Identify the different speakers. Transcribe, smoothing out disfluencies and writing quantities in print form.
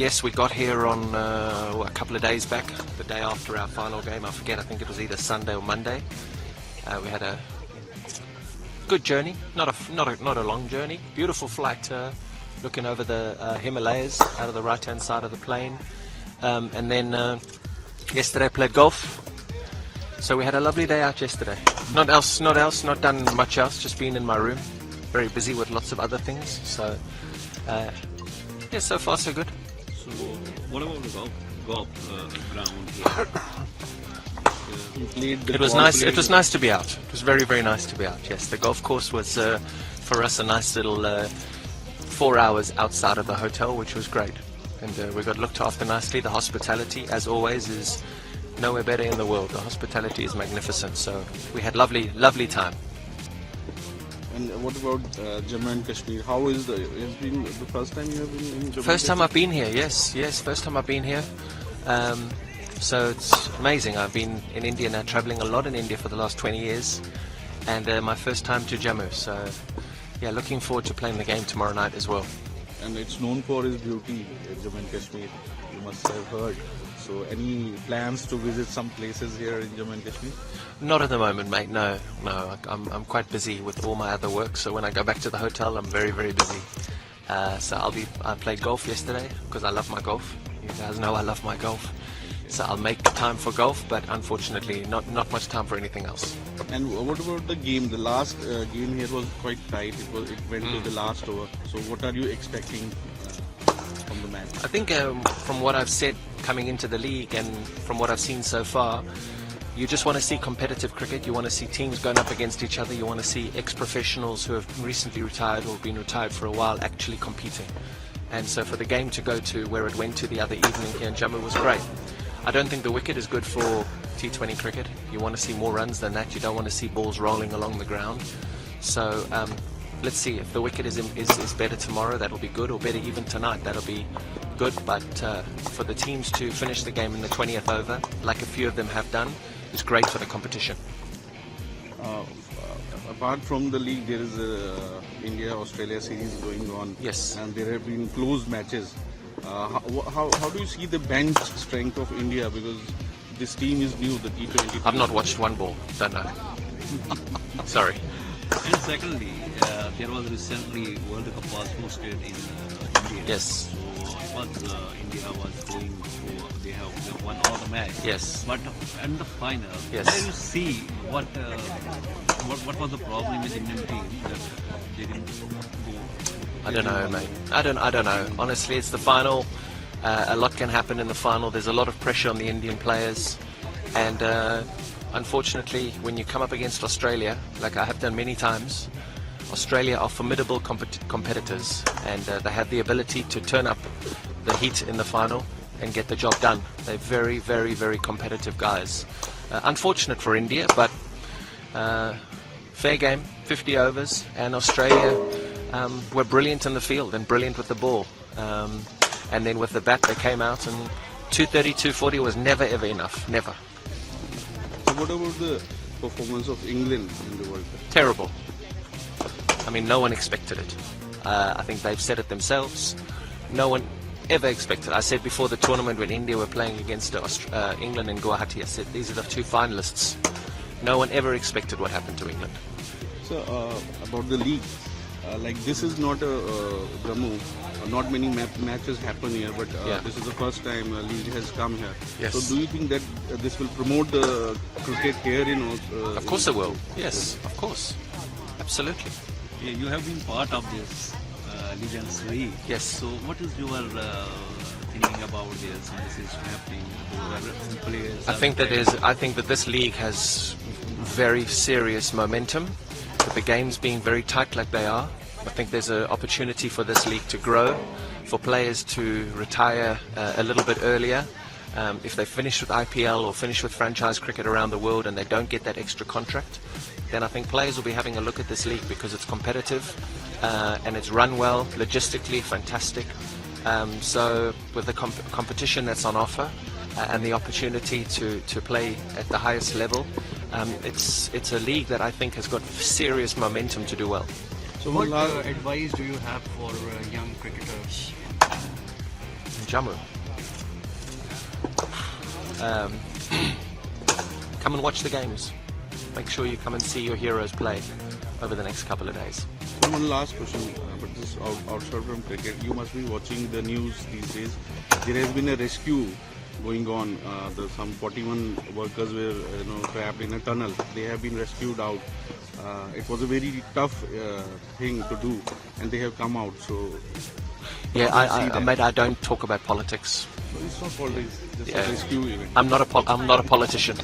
Speaker 1: yes, we got here on a couple of days back, the day after our final game. I forget, I think it was either Sunday or Monday. We had a good journey, not a long journey. Beautiful flight, looking over the Himalayas out of the right-hand side of the plane. And then yesterday I played golf. So we had a lovely day out yesterday. Not done much else, just been in my room. Very busy with lots of other things. So, yeah, so far so good.
Speaker 2: So, what about the golf ground here?
Speaker 1: It was nice. It was nice to be out. It was very, very nice to be out. Yes, the golf course was for us a nice little 4 hours outside of the hotel, which was great, and we got looked after nicely. The hospitality, as always, is nowhere better in the world. The hospitality is magnificent. So we had lovely time.
Speaker 3: And what about Jammu and Kashmir? How is it's been the first time you have been in Jammu?
Speaker 1: First time I've been here. Yes, first time I've been here. So it's amazing. I've been in India now, traveling a lot in India for the last 20 years, and my first time to Jammu. So yeah, looking forward to playing the game tomorrow night as well.
Speaker 3: And it's known for its beauty, Jammu and Kashmir. You must have heard. So any plans to visit some places here in Jammu and Kashmir?
Speaker 1: Not at the moment, mate. No. I'm quite busy with all my other work. So when I go back to the hotel, I'm very, very busy. So I played golf yesterday because I love my golf. You guys know I love my golf. So I'll make time for golf, but unfortunately not much time for anything else.
Speaker 3: And what about the game? The last game here was quite tight. It went to the last over. So what are you expecting from the match?
Speaker 1: I think from what I've said coming into the league and from what I've seen so far, you just want to see competitive cricket. You want to see teams going up against each other. You want to see ex-professionals who have recently retired or been retired for a while actually competing. And so for the game to go to where it went to the other evening here in Jammu was great. I don't think the wicket is good for T20 cricket. You want to see more runs than that. You don't want to see balls rolling along the ground. So let's see if the wicket is better tomorrow. That'll be good, or better even tonight. That'll be good. But for the teams to finish the game in the 20th over, like a few of them have done, is great for the competition.
Speaker 3: Apart from the league, there is a India-Australia series going on.
Speaker 1: Yes.
Speaker 3: And there have been close matches. How do you see the bench strength of India? Because this team is new, the T20.
Speaker 1: I've not watched one ball. Don't know. Sorry.
Speaker 2: And secondly, there was recently World Cup was hosted in India.
Speaker 1: Yes.
Speaker 2: So India was going through. They have won all the match.
Speaker 1: Yes.
Speaker 2: But in the final,
Speaker 1: Yes.
Speaker 2: can you see what was the problem with Indian team that they didn't go?
Speaker 1: I don't know, mate. I don't know. Honestly, it's the final. A lot can happen in the final. There's a lot of pressure on the Indian players, and unfortunately, when you come up against Australia, like I have done many times, Australia are formidable competitors, and they have the ability to turn up the heat in the final and get the job done. They're very, very, very competitive guys. Unfortunate for India, but fair game, 50 overs, and Australia were brilliant in the field and brilliant with the ball. And then with the bat, they came out, and 230, 240 was never, ever enough. Never.
Speaker 3: So what about the performance of England in the World Cup?
Speaker 1: Terrible. I mean, no one expected it. I think they've said it themselves. No one ever expected it. I said before the tournament when India were playing against England in Guwahati, I said these are the two finalists. No one ever expected what happened to England.
Speaker 3: So about the league, like this is not a Jammu. Not many matches happen here, but this is the first time a league has come here.
Speaker 1: Yes.
Speaker 3: So do you think that this will promote the cricket here in
Speaker 1: Of course it will. Yes, of course. Absolutely.
Speaker 2: Yeah, you have been part of this Legends League.
Speaker 1: Yes.
Speaker 2: So what is your thinking about this? This is happening. Players
Speaker 1: I think that this league has very serious momentum. With the games being very tight like they are, I think there's an opportunity for this league to grow, for players to retire a little bit earlier. If they finish with IPL or finish with franchise cricket around the world and they don't get that extra contract, then I think players will be having a look at this league because it's competitive and it's run well, logistically fantastic. So with the competition that's on offer and the opportunity to play at the highest level, it's a league that I think has got serious momentum to do well.
Speaker 4: So what advice do you have for young cricketers?
Speaker 1: Jammu. Come and watch the games. Make sure you come and see your heroes play over the next couple of days.
Speaker 3: One last question, but this is outside from cricket. You must be watching the news these days. There has been a rescue going on. Some 41 workers were trapped in a tunnel. They have been rescued out. It was a very tough thing to do, and they have come out. So
Speaker 1: yeah, I don't talk about politics.
Speaker 3: it's not politics. It's
Speaker 1: Yeah.
Speaker 3: a rescue event.
Speaker 1: I'm not a politician.